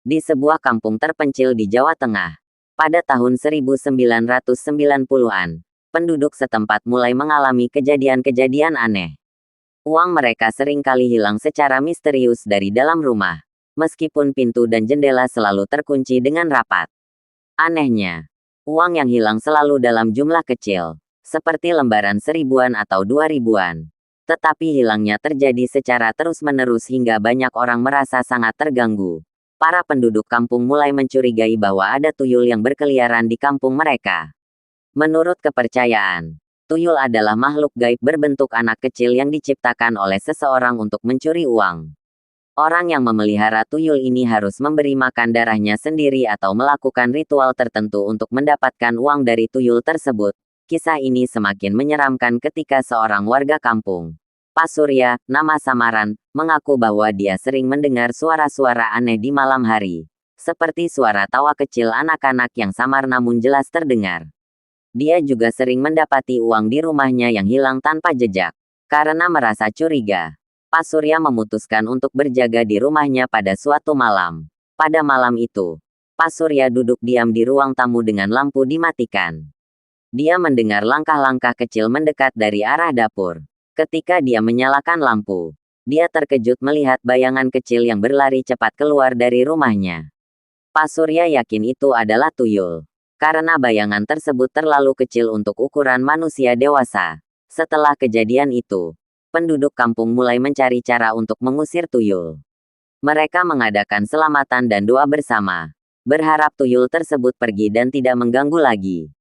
Di sebuah kampung terpencil di Jawa Tengah, pada tahun 1990-an, penduduk setempat mulai mengalami kejadian-kejadian aneh. Uang mereka sering kali hilang secara misterius dari dalam rumah, meskipun pintu dan jendela selalu terkunci dengan rapat. Anehnya, uang yang hilang selalu dalam jumlah kecil, seperti lembaran 1000-an atau 2000-an. Tetapi hilangnya terjadi secara terus-menerus hingga banyak orang merasa sangat terganggu. Para penduduk kampung mulai mencurigai bahwa ada tuyul yang berkeliaran di kampung mereka. Menurut kepercayaan, tuyul adalah makhluk gaib berbentuk anak kecil yang diciptakan oleh seseorang untuk mencuri uang. Orang yang memelihara tuyul ini harus memberi makan darahnya sendiri atau melakukan ritual tertentu untuk mendapatkan uang dari tuyul tersebut. Kisah ini semakin menyeramkan ketika seorang warga kampung, Pak Surya, nama samaran, mengaku bahwa dia sering mendengar suara-suara aneh di malam hari, seperti suara tawa kecil anak-anak yang samar namun jelas terdengar. Dia juga sering mendapati uang di rumahnya yang hilang tanpa jejak. Karena merasa curiga, Pak Surya memutuskan untuk berjaga di rumahnya pada suatu malam. Pada malam itu, Pak Surya duduk diam di ruang tamu dengan lampu dimatikan. Dia mendengar langkah-langkah kecil mendekat dari arah dapur. Ketika dia menyalakan lampu, dia terkejut melihat bayangan kecil yang berlari cepat keluar dari rumahnya. Pak Surya yakin itu adalah tuyul, karena bayangan tersebut terlalu kecil untuk ukuran manusia dewasa. Setelah kejadian itu, penduduk kampung mulai mencari cara untuk mengusir tuyul. Mereka mengadakan selamatan dan doa bersama, berharap tuyul tersebut pergi dan tidak mengganggu lagi.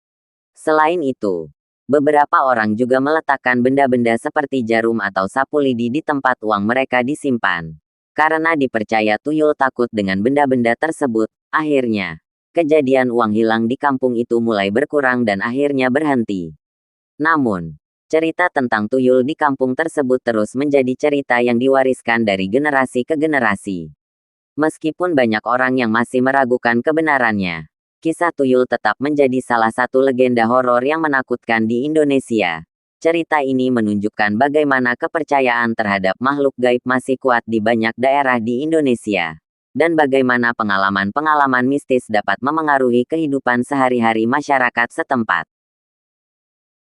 Selain itu, beberapa orang juga meletakkan benda-benda seperti jarum atau sapu lidi di tempat uang mereka disimpan. Karena dipercaya tuyul takut dengan benda-benda tersebut, akhirnya, kejadian uang hilang di kampung itu mulai berkurang dan akhirnya berhenti. Namun, cerita tentang tuyul di kampung tersebut terus menjadi cerita yang diwariskan dari generasi ke generasi. Meskipun banyak orang yang masih meragukan kebenarannya, kisah tuyul tetap menjadi salah satu legenda horor yang menakutkan di Indonesia. Cerita ini menunjukkan bagaimana kepercayaan terhadap makhluk gaib masih kuat di banyak daerah di Indonesia, dan bagaimana pengalaman-pengalaman mistis dapat memengaruhi kehidupan sehari-hari masyarakat setempat.